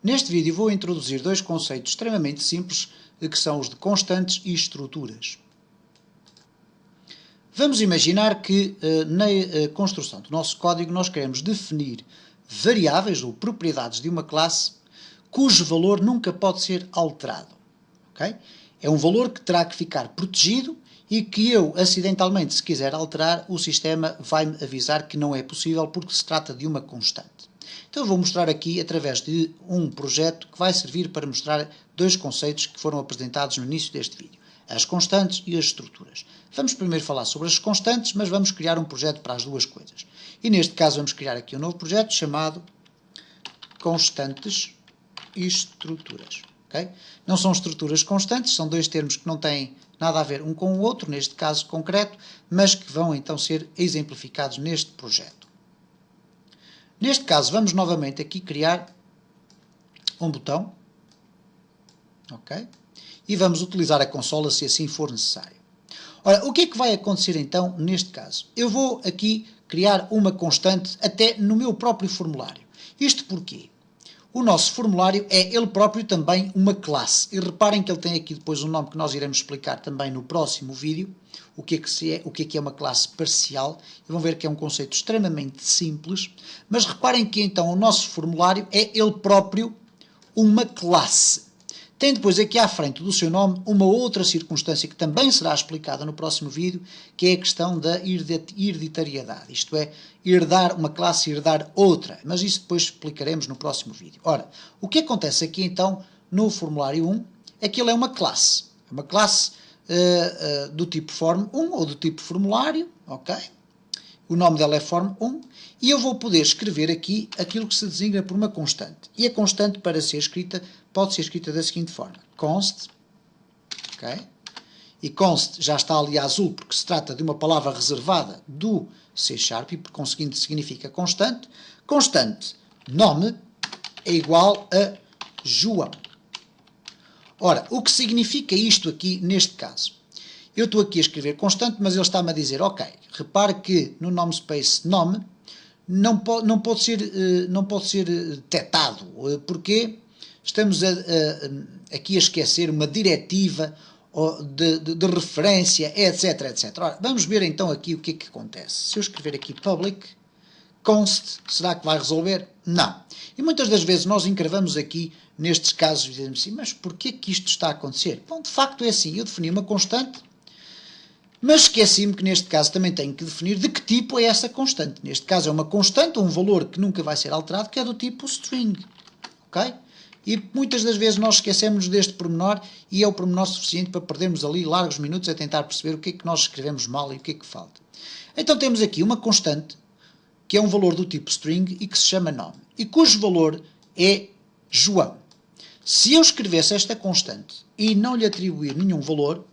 Neste vídeo vou introduzir dois conceitos extremamente simples, que são os de constantes e estruturas. Vamos imaginar que na construção do nosso código nós queremos definir variáveis ou propriedades de uma classe cujo valor nunca pode ser alterado. Okay? É um valor que terá que ficar protegido e que eu, acidentalmente, se quiser alterar, o sistema vai-me avisar que não é possível porque se trata de uma constante. Então eu vou mostrar aqui através de um projeto que vai servir para mostrar dois conceitos que foram apresentados no início deste vídeo. As constantes e as estruturas. Vamos primeiro falar sobre as constantes, mas vamos criar um projeto para as duas coisas. E neste caso vamos criar aqui um novo projeto chamado constantes e estruturas. Okay? Não são estruturas constantes, são dois termos que não têm nada a ver um com o outro, neste caso concreto, mas que vão então ser exemplificados neste projeto. Neste caso, vamos novamente aqui criar um botão, ok? E vamos utilizar a consola se assim for necessário. Ora, o que é que vai acontecer então neste caso? Eu vou aqui criar uma constante até no meu próprio formulário. Isto porquê? O nosso formulário é ele próprio também uma classe. E reparem que ele tem aqui depois um nome que nós iremos explicar também no próximo vídeo. O que é uma classe parcial. E vão ver que é um conceito extremamente simples. Mas reparem que então o nosso formulário é ele próprio uma classe. Tem depois aqui à frente do seu nome uma outra circunstância que também será explicada no próximo vídeo, que é a questão da hereditariedade. Isto é, herdar uma classe e herdar outra. Mas isso depois explicaremos no próximo vídeo. Ora, o que acontece aqui então no formulário 1 é que ele é uma classe. É uma classe do tipo form 1 ou do tipo formulário, ok? O nome dela é form1 e eu vou poder escrever aqui aquilo que se designa por uma constante. E a constante, para ser escrita, pode ser escrita da seguinte forma. Const, ok? E const já está ali a azul porque se trata de uma palavra reservada do C# e por conseguinte significa constante. Constante nome é igual a João. Ora, o que significa isto aqui neste caso? Eu estou aqui a escrever constante, mas ele está-me a dizer, ok, repare que no namespace nome não pode ser detectado. Porquê? Estamos aqui a esquecer uma diretiva de referência, etc, etc. Ora, vamos ver então aqui o que é que acontece. Se eu escrever aqui public, const, será que vai resolver? Não. E muitas das vezes nós encravamos aqui, nestes casos, e dizemos assim, mas porquê que isto está a acontecer? Bom, de facto é assim, eu defini uma constante, mas esqueci-me que neste caso também tenho que definir de que tipo é essa constante. Neste caso é uma constante, um valor que nunca vai ser alterado, que é do tipo string. Ok? E muitas das vezes nós esquecemos deste pormenor e é o pormenor suficiente para perdermos ali largos minutos a tentar perceber o que é que nós escrevemos mal e o que é que falta. Então temos aqui uma constante, que é um valor do tipo string e que se chama nome, e cujo valor é João. Se eu escrevesse esta constante e não lhe atribuir nenhum valor,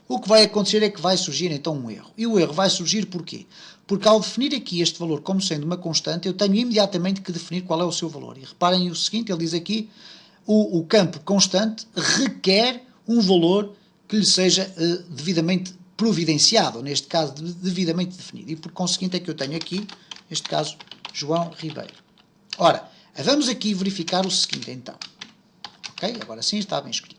o que vai acontecer é que vai surgir então um erro. E o erro vai surgir porquê? Porque ao definir aqui este valor como sendo uma constante, eu tenho imediatamente que definir qual é o seu valor. E reparem o seguinte, ele diz aqui, o campo constante requer um valor que lhe seja devidamente providenciado, ou neste caso, devidamente definido. E por conseguinte é que eu tenho aqui, neste caso, João Ribeiro. Ora, vamos aqui verificar o seguinte então. Ok? Agora sim está bem escrito.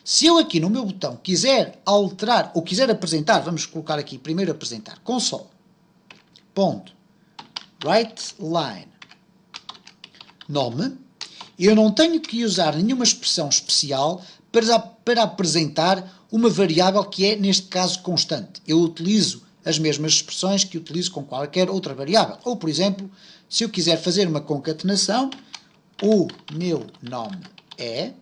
Se eu aqui no meu botão quiser alterar, ou quiser apresentar, vamos colocar aqui primeiro apresentar, console.writeLine nome, eu não tenho que usar nenhuma expressão especial para apresentar uma variável que é, neste caso, constante. Eu utilizo as mesmas expressões que utilizo com qualquer outra variável. Ou, por exemplo, se eu quiser fazer uma concatenação, o meu nome é...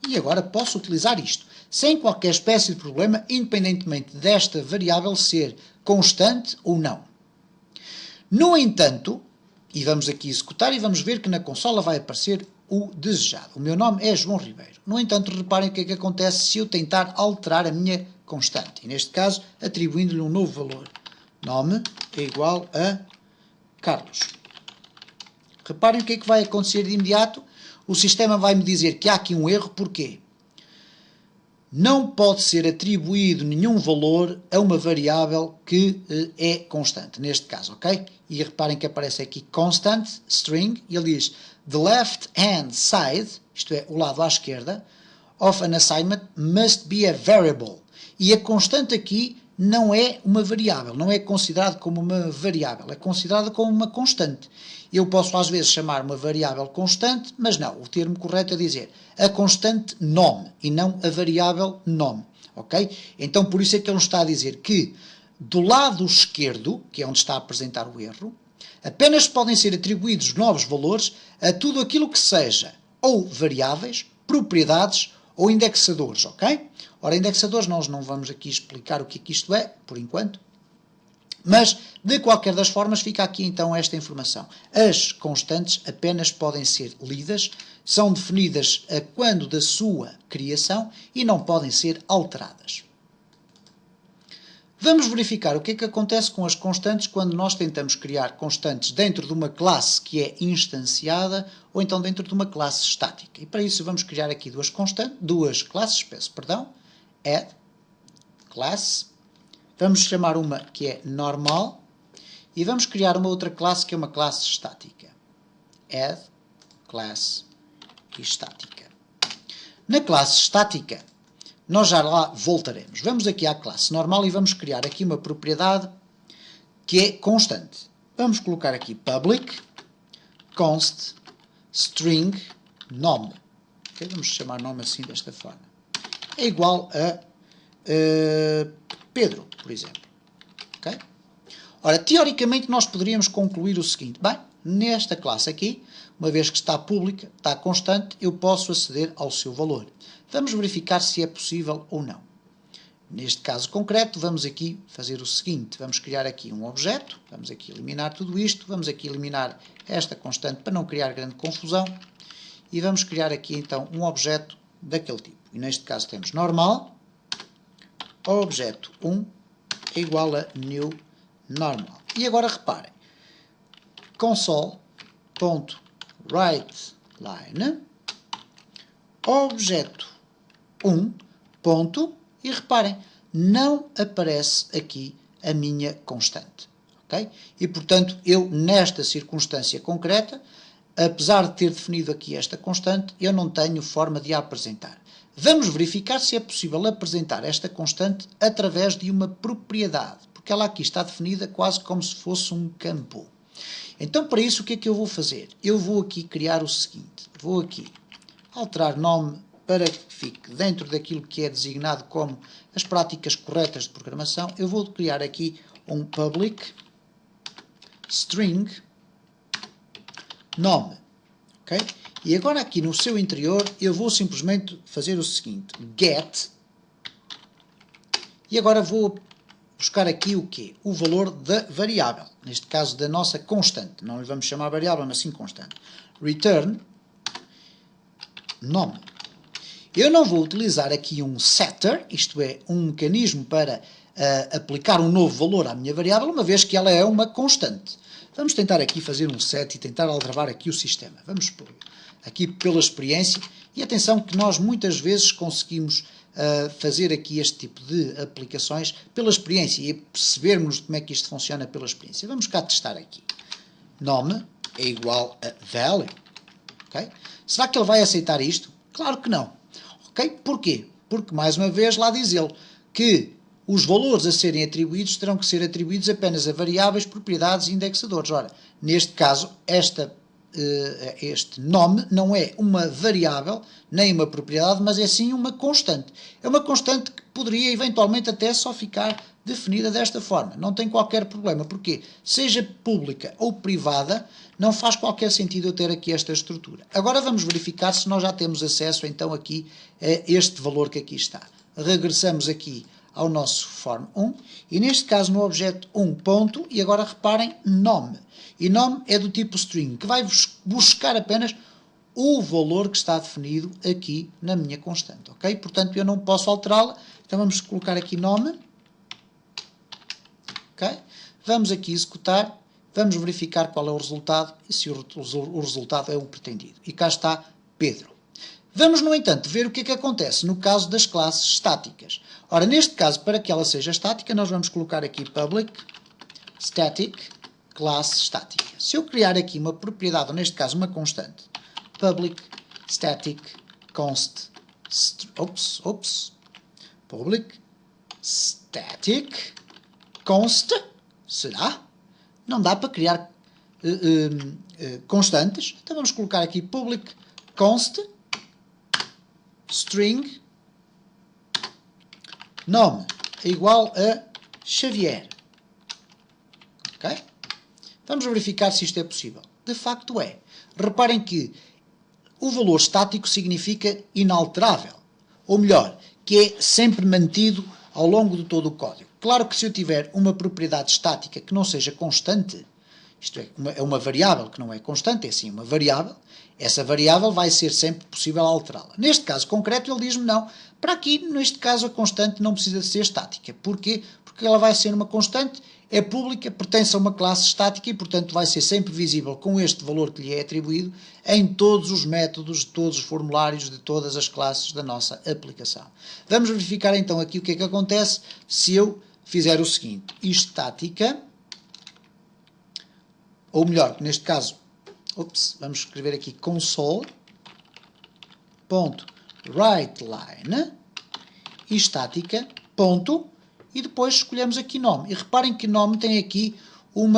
E agora posso utilizar isto, sem qualquer espécie de problema, independentemente desta variável ser constante ou não. No entanto, e vamos aqui executar e vamos ver que na consola vai aparecer o desejado. O meu nome é João Ribeiro. No entanto, reparem o que é que acontece se eu tentar alterar a minha constante. E neste caso, atribuindo-lhe um novo valor. Nome é igual a Carlos. Reparem o que é que vai acontecer de imediato. O sistema vai-me dizer que há aqui um erro, porquê? não pode ser atribuído nenhum valor a uma variável que é constante, neste caso, ok? E reparem que aparece aqui constant, string, e ele diz the left hand side, isto é, o lado à esquerda, of an assignment must be a variable. E a constante aqui não é uma variável, não é considerado como uma variável, é considerado como uma constante. Eu posso às vezes chamar uma variável constante, mas não, o termo correto é dizer a constante nome e não a variável nome, ok? Então por isso é que ele está a dizer que do lado esquerdo, que é onde está a apresentar o erro, apenas podem ser atribuídos novos valores a tudo aquilo que seja ou variáveis, propriedades ou indexadores, ok? Ora, indexadores nós não vamos aqui explicar o que isto é, por enquanto, mas, de qualquer das formas, fica aqui então esta informação. As constantes apenas podem ser lidas, são definidas a quando da sua criação e não podem ser alteradas. Vamos verificar o que é que acontece com as constantes quando nós tentamos criar constantes dentro de uma classe que é instanciada ou então dentro de uma classe estática. E para isso vamos criar aqui duas classes, add, class. Vamos chamar uma que é normal e vamos criar uma outra classe que é uma classe estática. Add, class e estática. Na classe estática, nós já lá voltaremos. Vamos aqui à classe normal e vamos criar aqui uma propriedade que é constante. Vamos colocar aqui public const string nome. Okay? Vamos chamar nome assim desta forma. É igual a Pedro, por exemplo. Okay? Ora, teoricamente nós poderíamos concluir o seguinte. Bem, nesta classe aqui, uma vez que está pública, está constante, eu posso aceder ao seu valor. Vamos verificar se é possível ou não. Neste caso concreto, vamos aqui fazer o seguinte. Vamos criar aqui um objeto. Vamos aqui eliminar tudo isto. Vamos aqui eliminar esta constante para não criar grande confusão. E vamos criar aqui então um objeto daquele tipo. E neste caso temos normal. Objeto 1 é igual a new normal. E agora reparem, console.writeLine, objeto 1, ponto, e reparem, não aparece aqui a minha constante. Okay? E portanto, eu nesta circunstância concreta, apesar de ter definido aqui esta constante, eu não tenho forma de a apresentar. Vamos verificar se é possível apresentar esta constante através de uma propriedade, porque ela aqui está definida quase como se fosse um campo. Então, para isso, o que é que eu vou fazer? Eu vou aqui criar o seguinte. Vou aqui alterar nome para que fique dentro daquilo que é designado como as práticas corretas de programação. Eu vou criar aqui um public string nome. Okay? E agora aqui no seu interior eu vou simplesmente fazer o seguinte, get, e agora vou buscar aqui o quê? O valor da variável, neste caso da nossa constante, não lhe vamos chamar variável, mas sim constante. Return nome. Eu não vou utilizar aqui um setter, isto é, um mecanismo para aplicar um novo valor à minha variável, uma vez que ela é uma constante. Vamos tentar aqui fazer um set e tentar aldrabar aqui o sistema. Vamos aqui pela experiência. E atenção que nós muitas vezes conseguimos fazer aqui este tipo de aplicações pela experiência e percebermos como é que isto funciona pela experiência. Vamos cá testar aqui. Nome é igual a value. Okay? Será que ele vai aceitar isto? Claro que não. Okay? Porquê? Porque, mais uma vez, lá diz ele que os valores a serem atribuídos terão que ser atribuídos apenas a variáveis, propriedades e indexadores. Ora, neste caso, este nome não é uma variável, nem uma propriedade, mas é sim uma constante. É uma constante que poderia eventualmente até só ficar definida desta forma. Não tem qualquer problema, porque seja pública ou privada, não faz qualquer sentido eu ter aqui esta estrutura. Agora vamos verificar se nós já temos acesso então aqui a este valor que aqui está. Regressamos aqui ao nosso form 1 e neste caso no objeto 1 ponto, e agora reparem nome. E nome é do tipo string, que vai buscar apenas o valor que está definido aqui na minha constante, ok? Portanto, eu não posso alterá-la, então vamos colocar aqui nome, ok? Vamos aqui executar, vamos verificar qual é o resultado e se o resultado é o pretendido. E cá está Pedro. Vamos, no entanto, ver o que é que acontece no caso das classes estáticas. Ora, neste caso, para que ela seja estática, nós vamos colocar aqui public static classe estática. Se eu criar aqui uma propriedade, ou neste caso uma constante, public static const, public static const, será? Não dá para criar constantes, então vamos colocar aqui public const string nome é igual a Xavier. Ok? Vamos verificar se isto é possível. De facto é. Reparem que o valor estático significa inalterável. Ou melhor, que é sempre mantido ao longo de todo o código. Claro que se eu tiver uma propriedade estática que não seja constante, isto é uma variável que não é constante, é sim uma variável, essa variável vai ser sempre possível alterá-la. Neste caso concreto ele diz-me não, para aqui, neste caso a constante não precisa de ser estática. Porquê? Porque ela vai ser uma constante, é pública, pertence a uma classe estática e portanto vai ser sempre visível com este valor que lhe é atribuído em todos os métodos, de todos os formulários, de todas as classes da nossa aplicação. Vamos verificar então aqui o que é que acontece se eu fizer o seguinte, estática, ou melhor, neste caso, vamos escrever aqui console.writeLine estática, ponto, e depois escolhemos aqui nome. E reparem que nome tem aqui um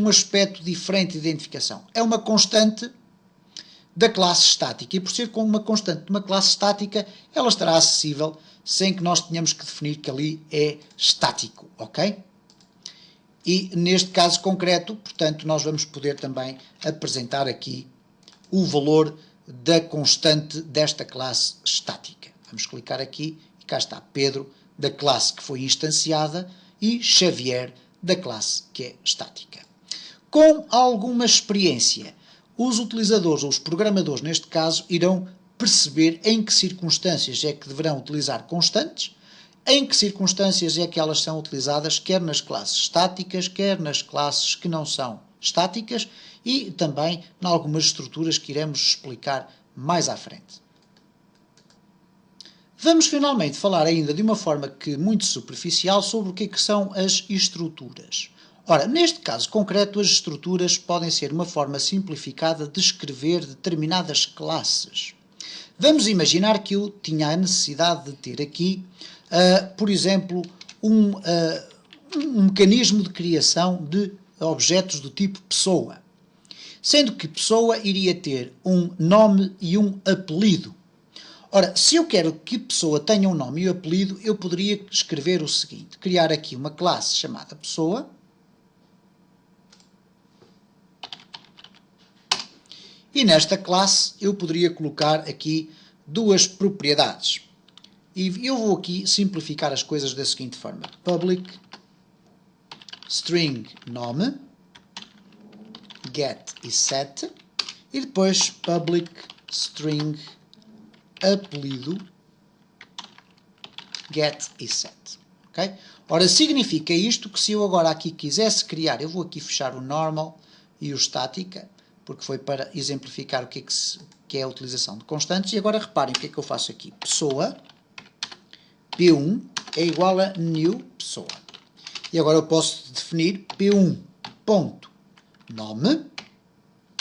aspecto diferente de identificação. É uma constante da classe estática, e por ser com uma constante de uma classe estática, ela estará acessível sem que nós tenhamos que definir que ali é estático, ok? E neste caso concreto, portanto, nós vamos poder também apresentar aqui o valor da constante desta classe estática. Vamos clicar aqui e cá está Pedro, da classe que foi instanciada, e Xavier, da classe que é estática. Com alguma experiência, os utilizadores, ou os programadores neste caso, irão perceber em que circunstâncias é que deverão utilizar constantes, em que circunstâncias é que elas são utilizadas, quer nas classes estáticas, quer nas classes que não são estáticas, e também em algumas estruturas que iremos explicar mais à frente. Vamos finalmente falar ainda de uma forma que muito superficial sobre o que são as estruturas. Ora, neste caso concreto, as estruturas podem ser uma forma simplificada de escrever determinadas classes. Vamos imaginar que eu tinha a necessidade de ter aqui, por exemplo, um mecanismo de criação de objetos do tipo pessoa. Sendo que pessoa iria ter um nome e um apelido. Ora, se eu quero que pessoa tenha um nome e um apelido, eu poderia escrever o seguinte, criar aqui uma classe chamada pessoa, e nesta classe eu poderia colocar aqui duas propriedades. E eu vou aqui simplificar as coisas da seguinte forma. Public string nome, get e set, e depois public string apelido, get e set. Okay? Ora, significa isto que se eu agora aqui quisesse criar, eu vou aqui fechar o normal e o estática, porque foi para exemplificar o que é a utilização de constantes, e agora reparem o que é que eu faço aqui. Pessoa, P1 é igual a new pessoa. E agora eu posso definir P1.nome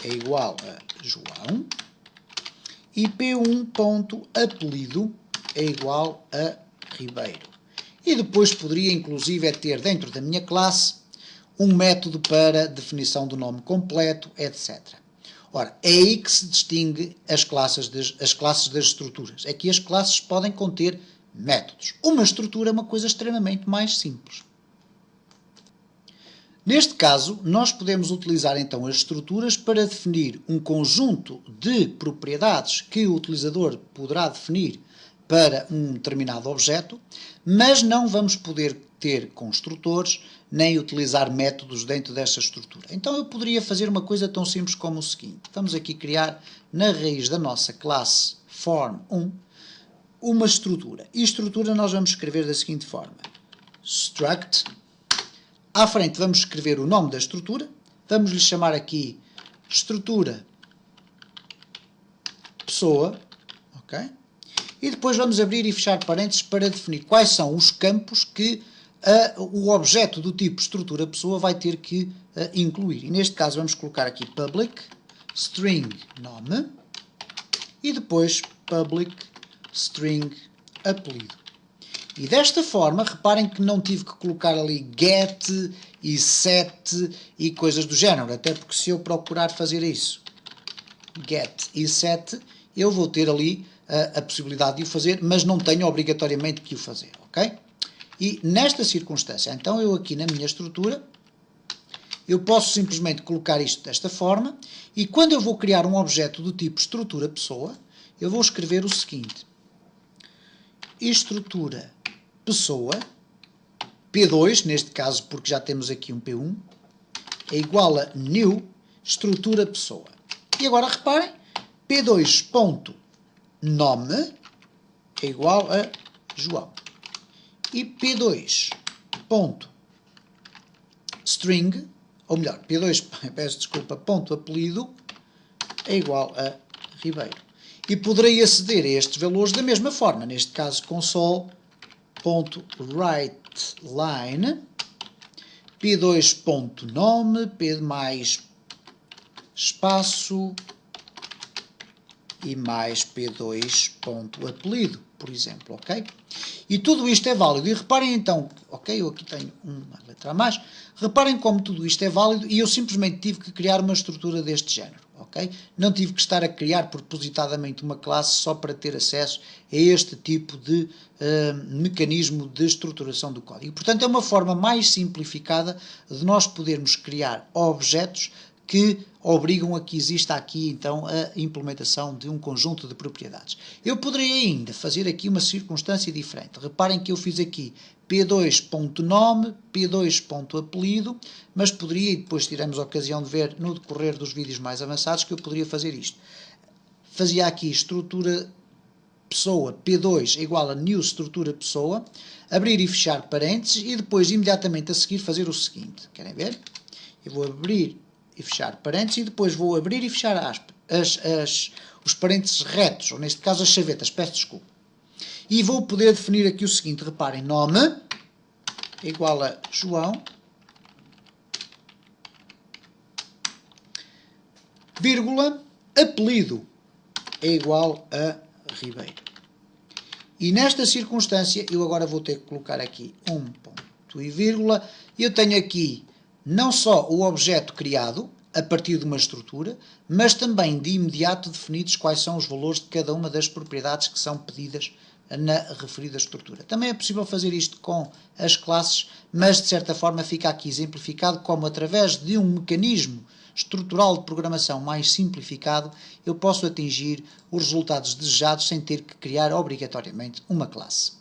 é igual a João, e P1.apelido é igual a Ribeiro. E depois poderia inclusive ter dentro da minha classe um método para definição do nome completo, etc. Ora, é aí que se distingue as classes das estruturas. É que as classes podem conter métodos. Uma estrutura é uma coisa extremamente mais simples. Neste caso, nós podemos utilizar então as estruturas para definir um conjunto de propriedades que o utilizador poderá definir para um determinado objeto, mas não vamos poder ter construtores nem utilizar métodos dentro dessa estrutura. Então eu poderia fazer uma coisa tão simples como o seguinte. Vamos aqui criar na raiz da nossa classe form1 uma estrutura. E estrutura nós vamos escrever da seguinte forma. Struct. À frente vamos escrever o nome da estrutura, vamos lhe chamar aqui estrutura pessoa, ok? E depois vamos abrir e fechar parênteses para definir quais são os campos que o objeto do tipo estrutura pessoa vai ter que incluir. E neste caso vamos colocar aqui public string nome e depois public string apelido. E desta forma, reparem que não tive que colocar ali get e set e coisas do género, até porque se eu procurar fazer isso, get e set, eu vou ter ali a possibilidade de o fazer, mas não tenho obrigatoriamente que o fazer, ok? E nesta circunstância, então eu aqui na minha estrutura, eu posso simplesmente colocar isto desta forma, e quando eu vou criar um objeto do tipo estrutura pessoa, eu vou escrever o seguinte: estrutura pessoa, P2, neste caso porque já temos aqui um P1, é igual a new estrutura pessoa. E agora reparem, P2.nome é igual a João. E P2.string, ou melhor, P2, peço desculpa, ponto apelido, é igual a Ribeiro. E poderei aceder a estes valores da mesma forma, neste caso console.writeLine, P2.nome, P mais espaço e mais P2.apelido, por exemplo, ok? E tudo isto é válido. E reparem então, ok, eu aqui tenho uma letra a mais, reparem como tudo isto é válido e eu simplesmente tive que criar uma estrutura deste género, ok? Não tive que estar a criar propositadamente uma classe só para ter acesso a este tipo de mecanismo de estruturação do código. Portanto, é uma forma mais simplificada de nós podermos criar objetos que obrigam a que exista aqui, então, a implementação de um conjunto de propriedades. Eu poderia ainda fazer aqui uma circunstância diferente. Reparem que eu fiz aqui P2.nome, P2.apelido, mas poderia, e depois teremos a ocasião de ver no decorrer dos vídeos mais avançados, que eu poderia fazer isto. Fazia aqui estrutura pessoa, P2 igual a new estrutura pessoa, abrir e fechar parênteses, e depois, imediatamente a seguir, fazer o seguinte. Querem ver? Eu vou abrir e fechar parênteses e depois vou abrir e fechar os parênteses retos, ou neste caso as chavetas, peço desculpa. E vou poder definir aqui o seguinte, reparem, nome igual a João, vírgula, apelido é igual a Ribeiro. E nesta circunstância eu agora vou ter que colocar aqui um ponto e vírgula, e eu tenho aqui não só o objeto criado a partir de uma estrutura, mas também de imediato definidos quais são os valores de cada uma das propriedades que são pedidas na referida estrutura. Também é possível fazer isto com as classes, mas de certa forma fica aqui exemplificado como através de um mecanismo estrutural de programação mais simplificado eu posso atingir os resultados desejados sem ter que criar obrigatoriamente uma classe.